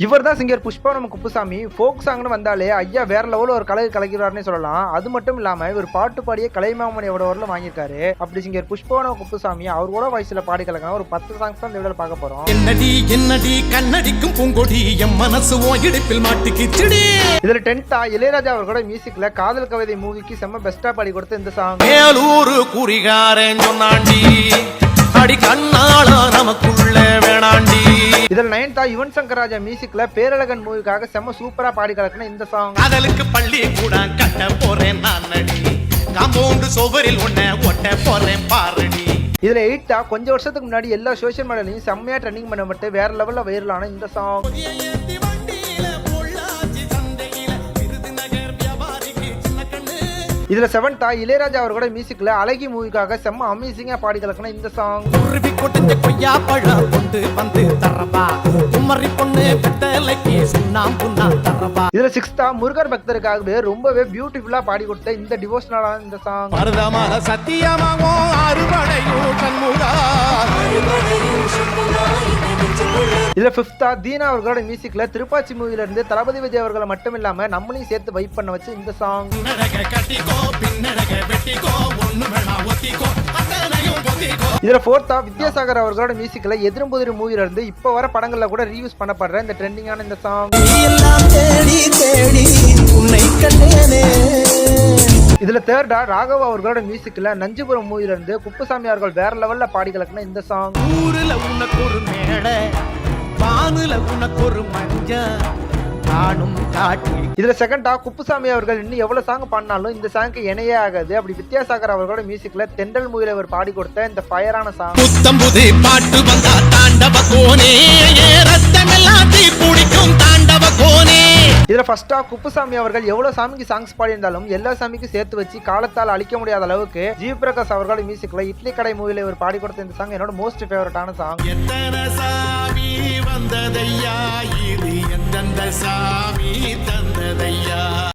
இவர் தான் singer Pushpavanam Kuppusamy. Folk சாங்னு வந்தாலே ஐயா வேற லெவல்ல ஒரு கலை கலக்கிறாருன்னே சொல்லலாம். அது மட்டும் இல்லாம இவர் பாட்டு பாடிய கலைமாமணி அவார்டு வாங்கியிருக்காரு. அப்படி சிங்கர் புஷ்பவனம் குப்புசாமி அவர் கூட வாய்ஸ்ல பாடி கலக்கின ஒரு 10 சாங்ஸ் தான் இந்த வீடியோல பார்க்க போறோம். என்னடி என்னடி கண்ணடிக்கும் பூங்கொடி என் மனசு ஓ இடுப்பில் மாட்டிக்கிச்சுடி. இதுல 10th இளையராஜா அவர்களோட மியூசிக்ல காதல் கவிதை மூவிக்கு செம்ம பெஸ்டா பாடி கொடுத்த இந்த சாங். மேலூரு குறிகாரன் சொன்னாண்டி அடி கண்ணாளா நமக்குள்ள வேணாண்டி. இதுல 9th யுவன் சங்கர் ராஜா மியூசிக்ல பேரழகன் மூவிக்காக செம்ம சூப்பரா பாடி கலக்கின இந்த சாங். காதலுக்கு பள்ளி கூட கட்ட போறேன் நான் நடி காம்பவுண்ட் சோவரில் ஒன்ன ஒட்ட போறேன் பாரடி. இதுல 8th கொஞ்சம் வருஷத்துக்கு முன்னாடி எல்லா சோசியல் மீடியாலையும் செம்மையா ட்ரெண்டிங் பண்ணப்பட்டு வேற லெவல்ல வைரலான இந்த சாங். இதுல 7th இளையராஜா அவர்களோட மியூசிக்ல அழகி மூவிக்காக செம்ம அமேசிங்கா பாடி கலக்கின இந்த சாங். உருவி கொட்டு கொய்யா பழம் கொண்டு வந்து தரவா குமரி பொண்ணு பெட்டலைக்கு சுண்ணாம் புண்ணா தரவா. இதுல 6th முருகர் பக்தருக்காகவே ரொம்பவே பியூட்டிஃபுல்லா பாடி கொடுத்த இந்த டிவோஷனலான இந்த சாங். மருதமல சத்தியமாவோ அறுபடையும் சண்முகா. இதுல 5th தீனா அவர்களோட மியூசிக்ல திருப்பாச்சி மூவில இருந்து தளபதி விஜய் அவர்களை மட்டும் இல்லாம நம்மளையும் சேர்த்து வைப் பண்ண வச்சு இந்த சாங். இதுல 4th வித்யாசாகர் அவர்களோட மியூசிக்ல எதிரும் மூவில இருந்து இப்ப வர படங்கள்ல கூட ரீயூஸ் பண்ணப்படுற இந்த ட்ரெண்டிங்கான இந்த சாங். இதுல 3rd ராகவ் அவர்களோட மியூசிக்ல நஞ்சுபுரம் மூவில இருந்து குப்புசாமி அவர்கள் வேற லெவல்ல பாடி கலக்கின இந்த சாங். ஊருல உனக்கு ஒரு மேடை வானுல உனக்கு ஒரு மஞ்ச நானும் காட்டி. இதுல 2nd குப்புசாமி அவர்கள் இன்னும் எவ்வளவு சாங் பாடினாலும் இந்த சாங்க்கு இணையே ஆகாது. அப்படி வித்யாசாகர் அவர்களோட மியூசிக்ல தென்றல் மூவில இவர் பாடி கொடுத்த இந்த ஃபயரான சாங். புத்தம்புது பாட்டு வந்தா தாண்டவ கோனே ரத்தமெல்லாம் தீ பிடிக்கும் தாண்டவ கோனே. இதுல ஃபர்ஸ்ட் குப்புசாமி அவர்கள் எவ்வளவு சாமிக்கு சாங்ஸ் பாடியிருந்தாலும் எல்லா சாமிக்கும் சேர்த்து வச்சு காலத்தால் அழிக்க முடியாத அளவுக்கு ஜீவ் பிரகாஷ் அவர்களோட மியூசிக்ல இட்லி கடை மூவில இவர் பாடி கொடுத்த இந்த சாங் என்னோட மோஸ்ட் ஃபேவரட்டான சாங். எத்தனை சாமி வந்ததையா இது எந்தெந்த சாமி